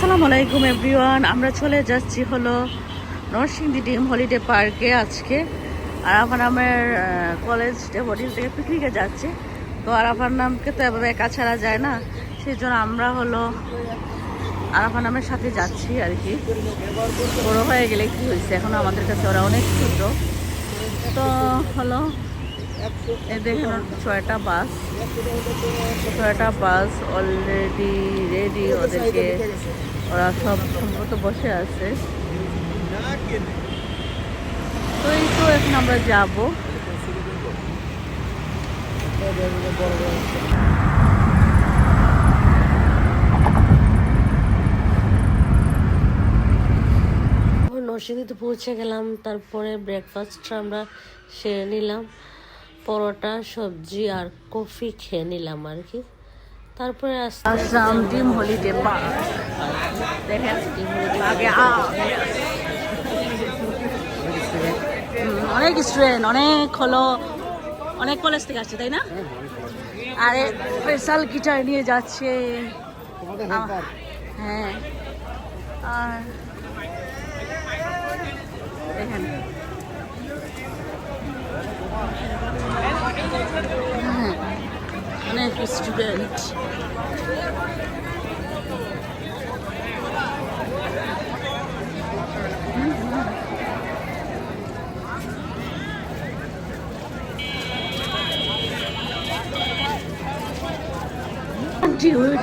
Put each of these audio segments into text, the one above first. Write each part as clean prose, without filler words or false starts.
আসসালামু আলাইকুম এভরিওয়ান। আমরা চলে যাচ্ছি হলো নরসিংদী ডিম হলিডে পার্কে আজকে। আর আমার কলেজ হোটেল থেকে পিকনিকে যাচ্ছে। তো আরাফার নামকে তো এভাবে একা ছাড়া যায় না, সেই জন্য আমরা হলো আরাফার নামের সাথে যাচ্ছি আর কি। বড় হয়ে গেলে কি হয়েছে, এখন আমাদের কাছে ওরা অনেক ছোট। তো হলো এই দেখেন ছয়টা বাস অলরেডি রেডি, ওদেরকে ওরা সব সম্ভবত বসে আছে। তো এই তো এখন আমরা যাবো। নরসিংদীতে পৌঁছে গেলাম, তারপরে ব্রেকফাস্টটা আমরা সেরে নিলাম, পরোটা সবজি আর কফি খেয়ে নিলাম আর কি। তারপরে আসলাম ডিম হলিডে পার্ক। দেখেন অনেক স্টুডেন্ট, অনেক কলেজ থেকে আসছে, তাই না? আরে ফেসাল গিটার নিয়ে যাচ্ছে। হ্যাঁ, আর দেখেন অনেক স্টুডেন্ট।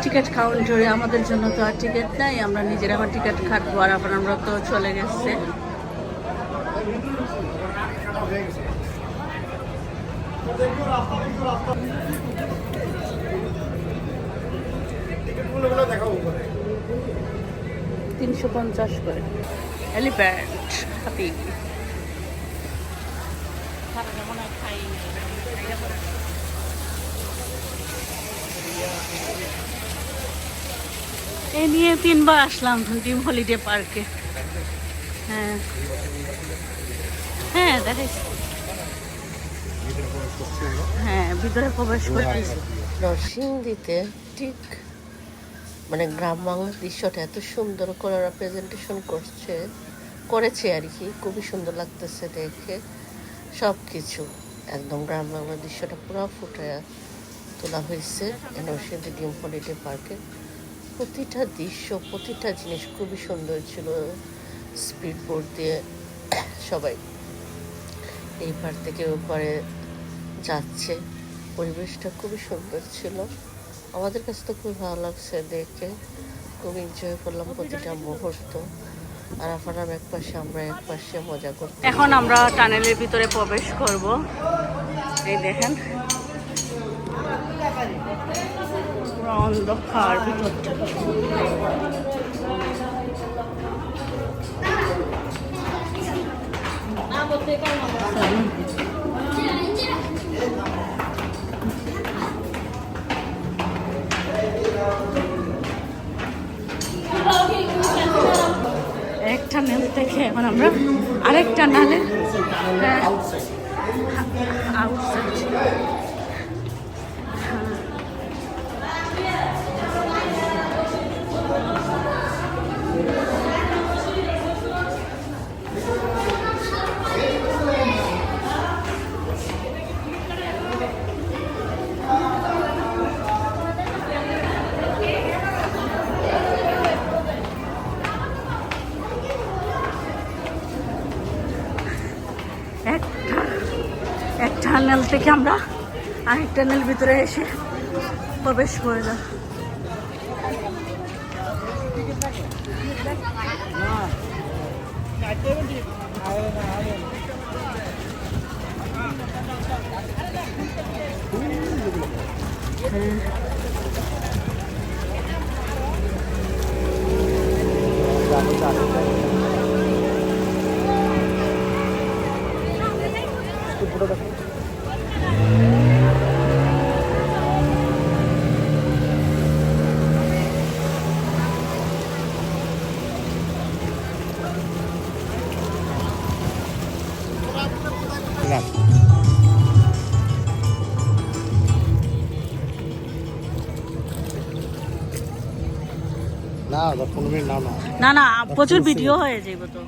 টিকিট কাউন্টারে আমাদের জন্য তো আর টিকিট নাই, আমরা নিজেরা আবার টিকিট কাটবো। আর আমরা তো চলে গেছে। $350 করে এলিফ্যান্ট হাতি। এই নিয়ে 3বার আসলাম ডিম হলিডে পার্কে। হ্যাঁ হ্যাঁ দেখাইছি, হ্যাঁ ভিতরে প্রবেশ করতেছি। নরসিংদীতে ঠিক মানে গ্রাম বাংলার দৃশ্যটা এত সুন্দর করে ওরা প্রেজেন্টেশন করেছে আর কি। খুবই সুন্দর লাগতেছে দেখে, সব কিছু একদম গ্রাম বাংলার দৃশ্যটা পুরো ফুটে তোলা হয়েছে নরসিংদী ডিম হলিডে পার্কে। প্রতিটা দৃশ্য, প্রতিটা জিনিস খুবই সুন্দর ছিল। স্পিড বোট দিয়ে সবাই এই পার থেকে ওপারে যাচ্ছে, পরিবেশটা খুবই সুন্দর ছিল। আমাদের কাছে তো খুবই ভালো লাগছে দেখে, খুব এনজয় করলাম প্রতিটা মুহূর্ত। আর আপনার এক পাশে আমরা এক পাশে মজা করতে। এখন আমরা টানেলের ভিতরে প্রবেশ করব। এই দেখেন অন্ধকার ভিতরটা। একটা নেল থেকে এখন আমরা আরেকটা নালে এক টানেল থেকে আমরা আরেক টানেল ভিতরে এসে প্রবেশ করলাম। Now. না না প্রচুর ভিডিও হয়ে যাইব তো।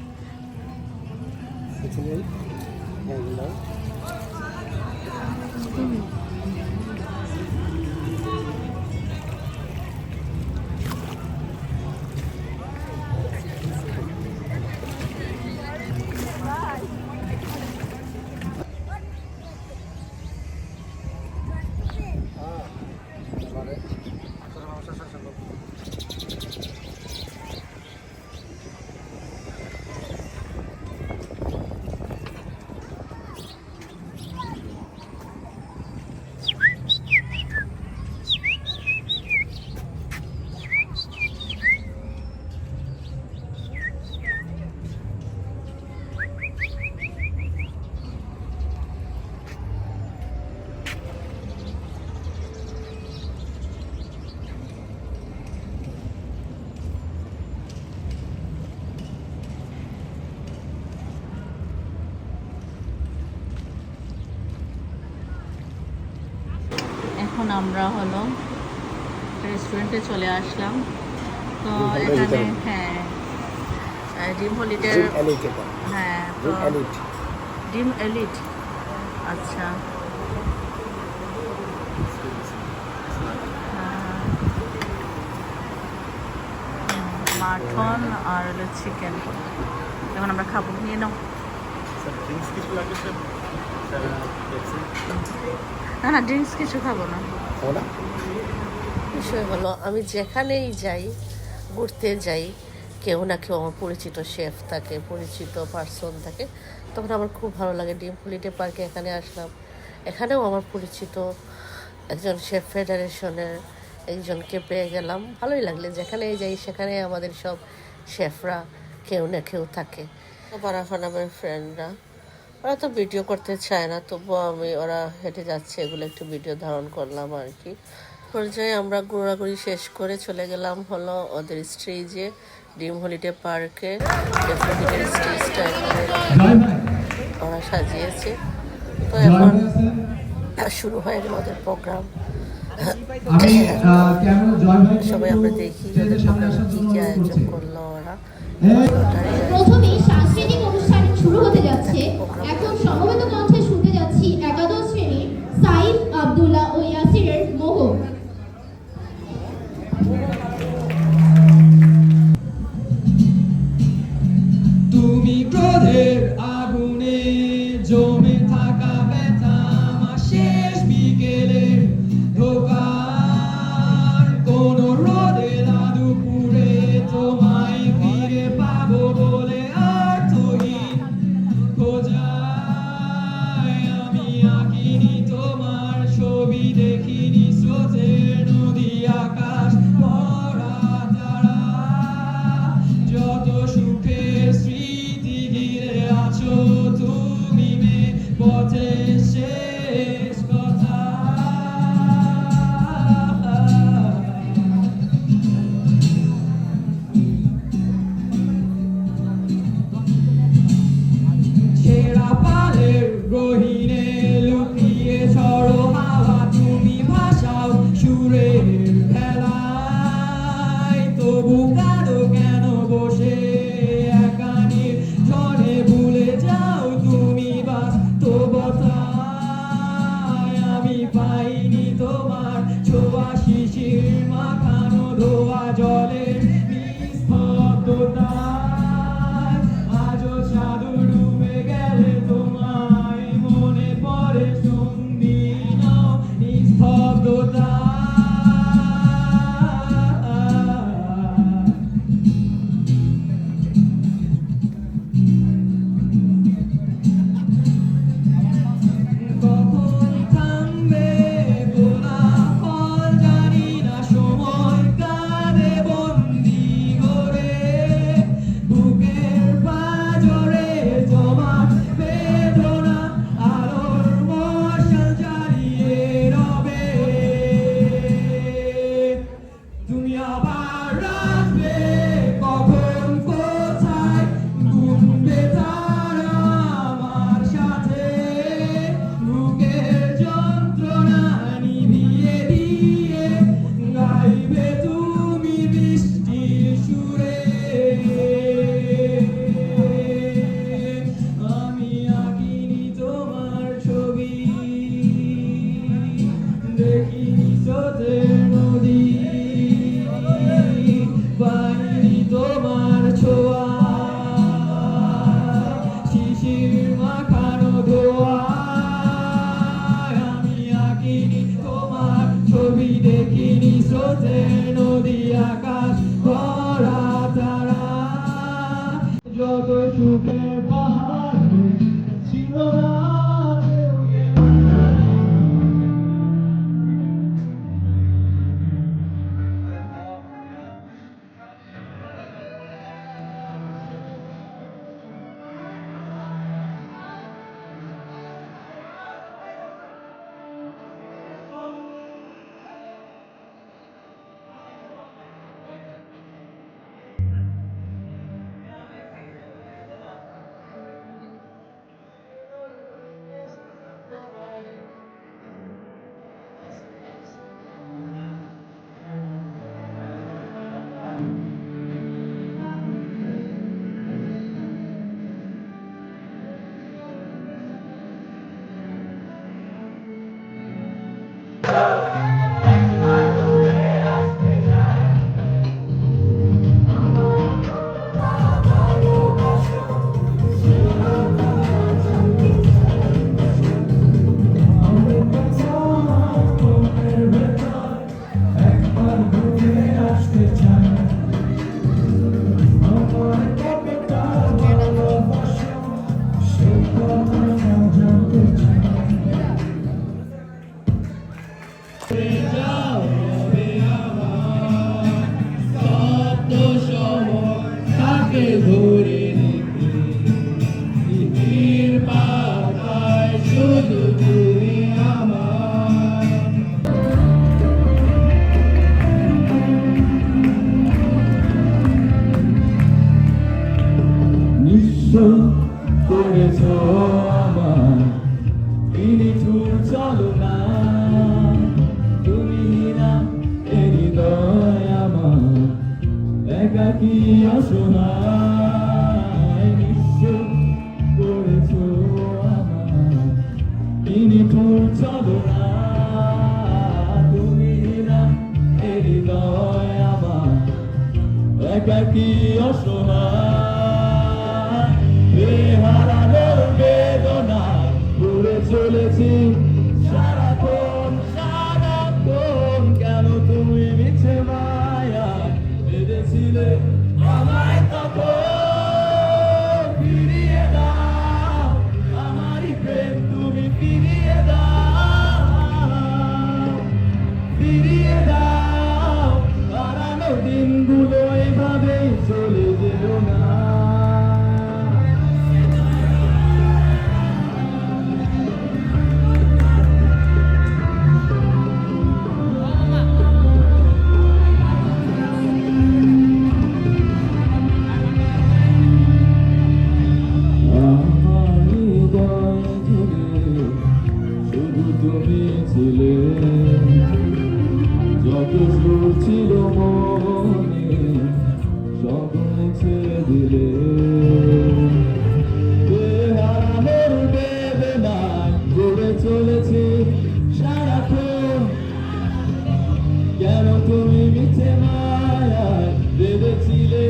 এখন আমরা হলো রেস্টুরেন্টে চলে আসলাম। তো এখানে হ্যাঁ ডিম হলিডে, হ্যাঁ তো ডিম এলিট। আচ্ছা মাটন আর হলো চিকেন। এখন আমরা খাবো, নিয়ে নাও। না না ড্রিঙ্কস কিছু খাবো না। বিষয় হলো আমি যেখানেই যাই, ঘুরতে যাই, কেউ না কেউ আমার পরিচিত শেফ থাকে, পরিচিত পার্সন থাকে, তখন আমার খুব ভালো লাগে। ডিম হলিডে পার্কে এখানে আসলাম, এখানেও আমার পরিচিত একজন শেফ ফেডারেশনের একজনকে পেয়ে গেলাম। ভালোই লাগলে যেখানেই যাই সেখানে আমাদের সব শেফরা কেউ না কেউ থাকে। বারাফা নামের ফ্রেন্ডরা, ওরা তো ভিডিও করতে চায় না, তবুও আমি ওরা হেঁটে যাচ্ছে এগুলো একটু ভিডিও ধারণ করলাম আর কি। পর্যায়ে আমরা ঘোরাঘুরি শেষ করে চলে গেলাম হলো ওদের স্টেজে, ডিম হলিডে পার্কে। স্টেজটা ওরা সাজিয়েছে। তো এখন শুরু হয়ে গেল ওদের প্রোগ্রাম। সবাই আমরা দেখি ওদের প্রোগ্রামে কী কী আয়োজন করলো ওরা। প্রথমে সাংস্কৃতিক অনুষ্ঠান শুরু হতে যাচ্ছে। এখন সমবেত কণ্ঠে শুনতে যাচ্ছি একাদশ শ্রেণীর সাইদ, আব্দুল্লাহ ও ইয়াসিরের মোহ। তুমি ক্রোধের আগুনে জমে থাকা ব্যথা, আমার শেষ বিকেলের দোকান, কোন রোদে দুপুরে তোমায় ফিরে পাবো বলে নিঃস্ব করেছ আমার নিঠুর চলো না তুমি না এ হৃদয় আমার একাকী অসহায় নিঃস্ব করেছ আমার নিঠুর চলো না তুমি না এ হৃদয় আমার একাকী অসহায় বেহারানোর বেদনায় ঘুরে চলেছি সারাক্ষণ সারাক্ষণ কেন তুমি মিছে মায়ায় বেঁধেছিলে আমায় তখন ফিরিয়ে দাও আমারই প্রেম তুমি ফিরিয়ে দাও ফিরিয়ে দাও হারানো দিনগুলো এভাবেই চলে যেও না আমার হৃদয় জুড়ে শুধু তুমি ছিলে যত সুর ছিল মনে সব মুছে দিলে বেহারানোর বেদনায় ঘুরে চলেছে সারাক্ষণ কেন তুমি মিছে মায়ায় বেঁধেছিলে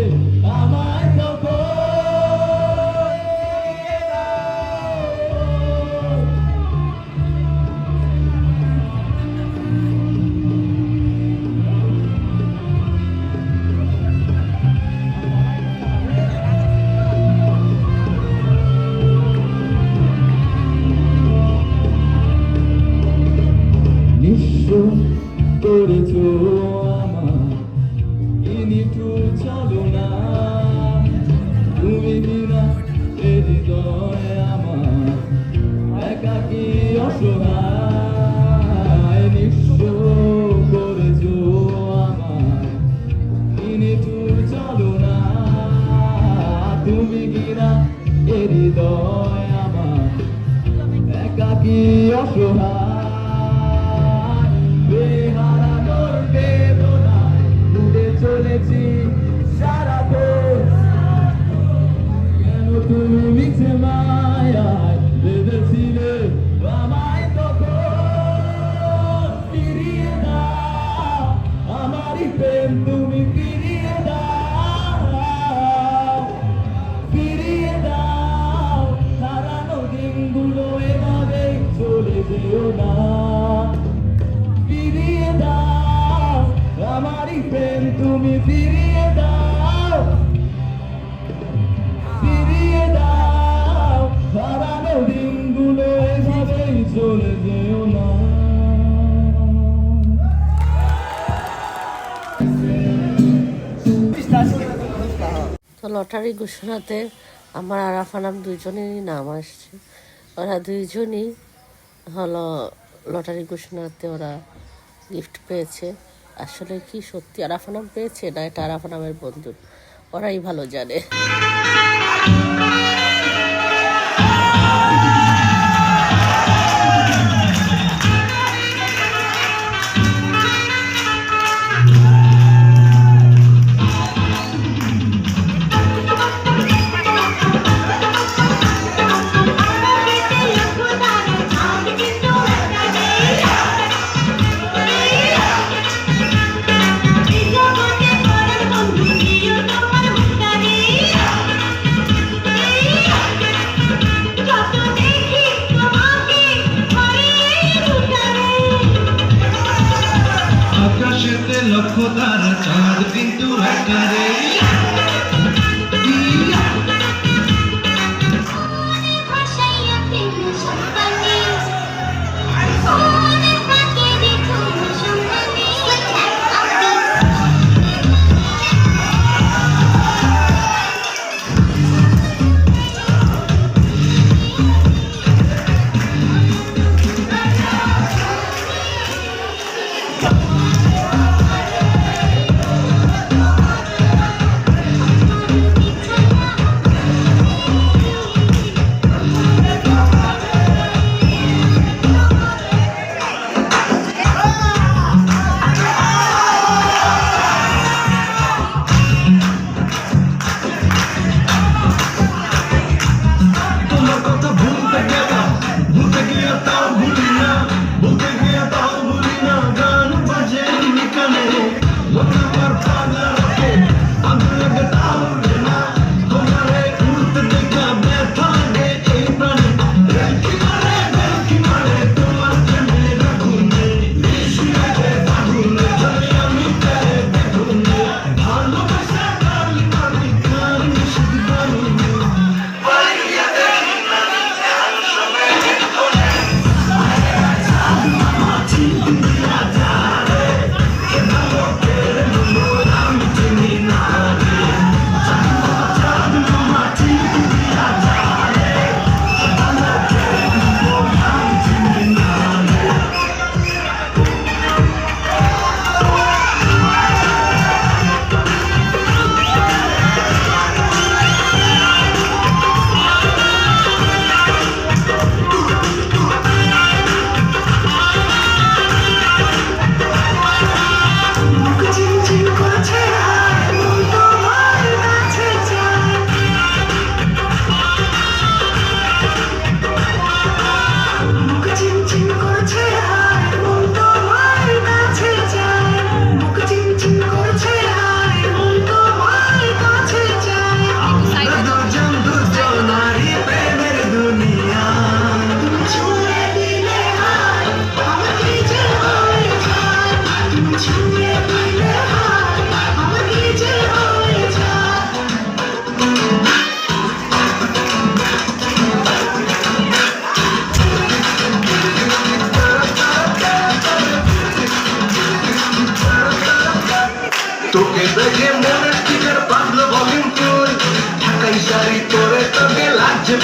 আমায় তখন নিঃস্ব করেছ আমার নিঠুর চলো না তুমি বিনা এ হৃদয় আমার একাকী অসহায় নিঃস্ব করেছ আমার নিঠুর চলো না তুমি বিনা এ হৃদয় আমার একাকী অসহায় বেহারানোর বেদনায় ঘুরে চলেছি সারাক্ষণ কেন তুমি মিছে মায়ায় বেঁধেছিলে আমায় তখন ফিরিয়ে দাও আমারই প্রেম তুমি ফিরিয়ে দাও ফিরিয়ে দাও হারানো দিনগুলো এভাবেই চলে যেও না ফিরিয়ে দাও আমারই প্রেম তুমি ফিরিয়ে দাও ফিরিয়ে দাও হারানো দিনগুলো এভাবেই চলে যেও না তো লটারি ঘোষণাতে আমার আর আফানাম দুইজনেরই নাম আসছে। ওরা দুইজনই হলো লটারি ঘোষণাতে ওরা গিফট পেয়েছে। আসলে কি সত্যি আরাফানাম পেয়েছে না এটা আরাফানামের বন্ধু, ওরাই ভালো জানে। তোমার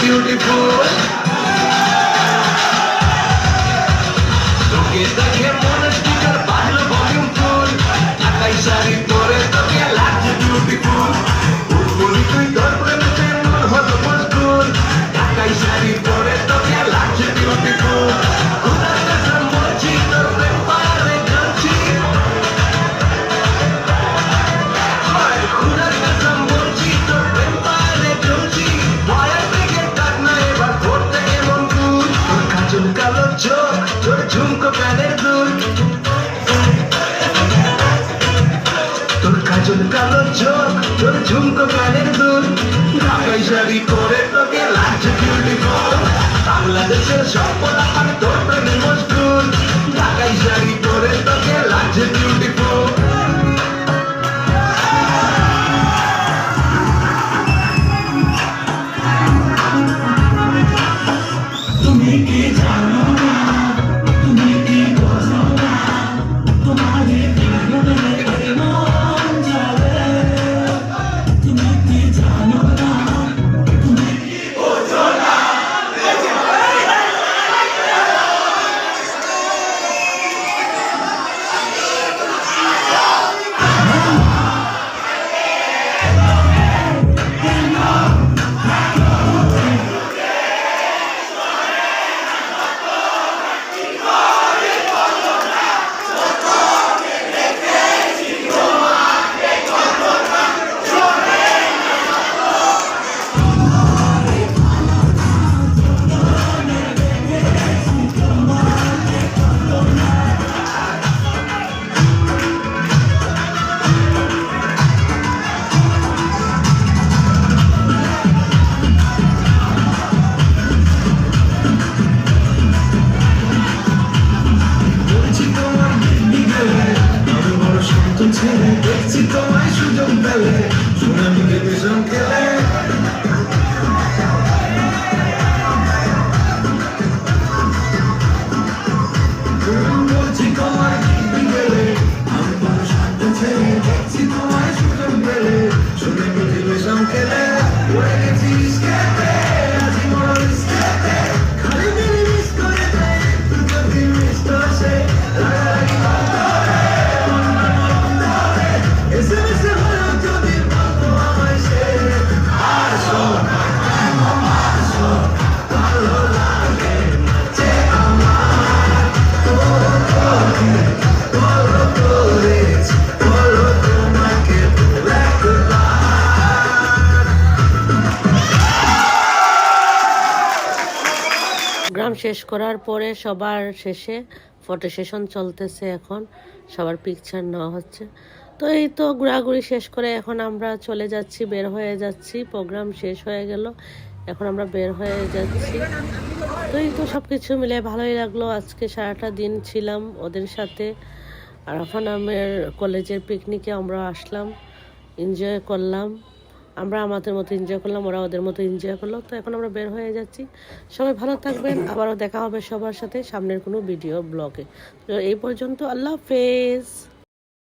বিউটিফুল তোকে দেখে মনে স্পিকার বাজলো ভলিউম ফুল ঢাকাই শাড়ি পরে তোকে লাগছে বিউটিফুল বলি তুই তোর প্রেমেতে মন হলো মজগুল ঢাকাই শাড়ি পরে তোকে লাগছে বিউটিফুল খুদার কাছে বলছি তোর প্রেম পারে জ্বলছি খুদার কাছে বলছি তোর প্রেম পারে জ্বলছি ভয়ের থেকে ডাক না এবার ধরতে এমন গুণ তোর কাজল কালো চোখ তোর ঝুমকো কানের দুল তোর কাজল কালো চোখ তোর ঝুমকো কানের দুল ঢাকাই শাড়ি পরে তোকে লাগছে বিউটিফুল বাংলাদেশের সব পোলাপান তোর প্রেমে মজগুল ঢাকাই শাড়ি পরে তোকে লাগছে বিউটিফুল তুমি কি জানো না তুমি কি বোঝো না তোমার প্রেমে মন যাবে তুমি কি জানো না তুমি কি বোঝো না বলছি তোমার দিল্লি গেলে আমি বড় সন্তান ছেলে দেখছি তোমায় সুযোগ পেলে শুনে মুখে ভীষণ খেলে বলছি তোমার দিল্লি গেলে আমি বড় সন্তান ছেলে দেখছি তোমায় সুযোগ পেলে শুনে মুখে ভীষণ খেলে পড়ে গেছিস খেতে আজি বড় স্কেতে খালি দিলি মিস করে দে তুই যদি মিস করছে রাগারাগি বন্ধ রে অন্যান্য বন্ধ রে এসে এসে হলো যদি বলতো আমায় সে আসো আসো ভালো লাগে নাচে আমার বলো করেছি বলো তোমাকে ভুলে গ্রাম শেষ করার পরে সবার শেষে ফটো সেশন চলতেছে, এখন সবার পিকচার নেওয়া হচ্ছে। তো এই তো ঘোরাঘুরি শেষ করে এখন আমরা চলে যাচ্ছি, বের হয়ে যাচ্ছি। প্রোগ্রাম শেষ হয়ে গেল, এখন আমরা বের হয়ে যাচ্ছি। তো এই তো সব কিছু মিলে ভালোই লাগলো। আজকে সারাটা দিন ছিলাম ওদের সাথে। আরাফা নামের কলেজের পিকনিকে আমরা আসলাম, এনজয় করলাম। আমরা আমাদের মতো এনজয় করলাম, ওরা ওদের মতো এনজয় করলো। তো এখন আমরা বের হয়ে যাচ্ছি। সবাই ভালো থাকবেন, আবারও দেখা হবে সবার সাথে সামনের কোনো ভিডিও ব্লগে। তো এই পর্যন্ত, আল্লাহ হাফেজ।